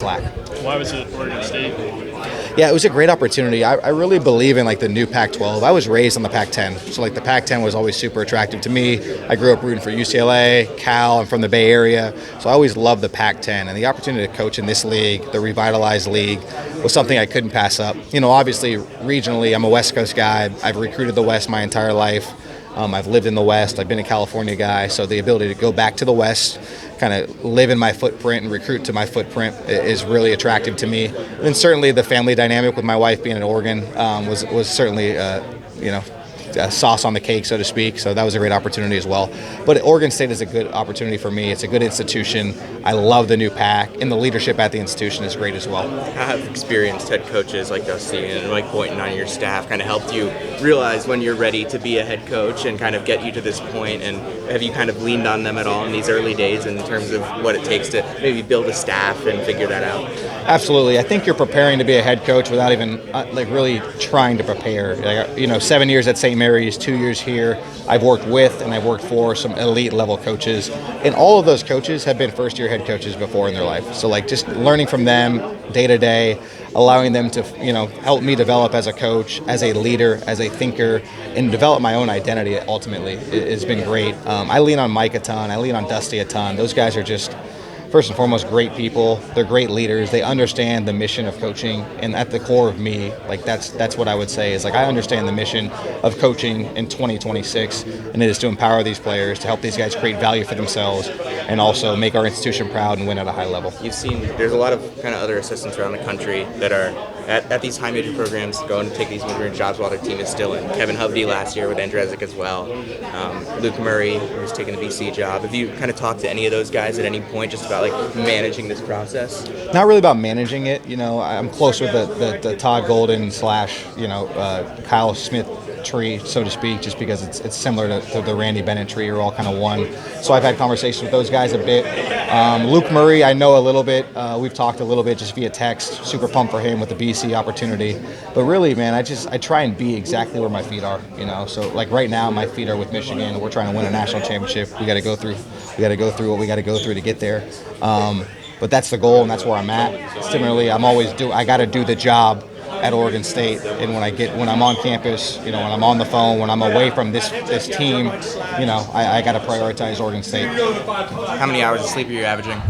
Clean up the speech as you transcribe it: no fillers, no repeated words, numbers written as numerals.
Slack. Why was it Oregon State? Yeah, it was a great opportunity. I really believe in like the new Pac-12. I was raised on the Pac-10, so like the Pac-10 was always super attractive to me. I grew up rooting for UCLA, Cal. I'm from the Bay Area, so I always loved the Pac-10. And the opportunity to coach in this league, the revitalized league, was something I couldn't pass up. You know, obviously regionally, I'm a West Coast guy. I've recruited the West my entire life. I've lived in the West. I've been a California guy, so the ability to go back to the West, kind of live in my footprint and recruit to my footprint is really attractive to me. And certainly the family dynamic with my wife being in Oregon was certainly sauce on the cake, so to speak. So that was a great opportunity as well. But Oregon State is a good opportunity for me. It's a good institution. I love the new Pac, and the leadership at the institution is great as well. How have experienced head coaches like Dusty and Mike Boynton on your staff kind of helped you realize when you're ready to be a head coach and kind of get you to this point? And have you kind of leaned on them at all in these early days in terms of what it takes to maybe build a staff and figure that out? Absolutely. I think you're preparing to be a head coach without even really trying to prepare. 7 years at St. Mary's, 2 years here. I've worked with and I've worked for some elite level coaches, and all of those coaches have been first year head coaches before in their life. So just learning from them day to day, allowing them to help me develop as a coach, as a leader, as a thinker, and develop my own identity ultimately has been great. I lean on Mike a ton. I lean on Dusty a ton. Those guys are just, first and foremost, great people. They're great leaders. They understand the mission of coaching, and at the core of me, that's what I would say is I understand the mission of coaching in 2026, and it is to empower these players, to help these guys create value for themselves, and also make our institution proud and win at a high level. You've seen there's a lot of kind of other assistants around the country that are at these high major programs going to take these mid-range jobs while their team is still in. Kevin Hovde last year with Andrezic as well. Luke Murray, who's taking the BC job. Have you kind of talked to any of those guys at any point just about managing this process? Not really about managing it. I'm close with the Todd Golden / Kyle Smith tree, so to speak, just because it's similar to the Randy Bennett tree. Are all kind of one. So I've had conversations with those guys a bit. Luke Murray, I know a little bit. We've talked a little bit just via text. Super pumped for him with the BC opportunity. But really, man, I try and be exactly where my feet are. So right now, my feet are with Michigan. We're trying to win a national championship. We got to go through what we got to go through to get there. But that's the goal, and that's where I'm at. Similarly, I got to do the job at Oregon State, and when I'm on campus, when I'm on the phone, when I'm away from this team, I got to prioritize Oregon State. How many hours of sleep are you averaging?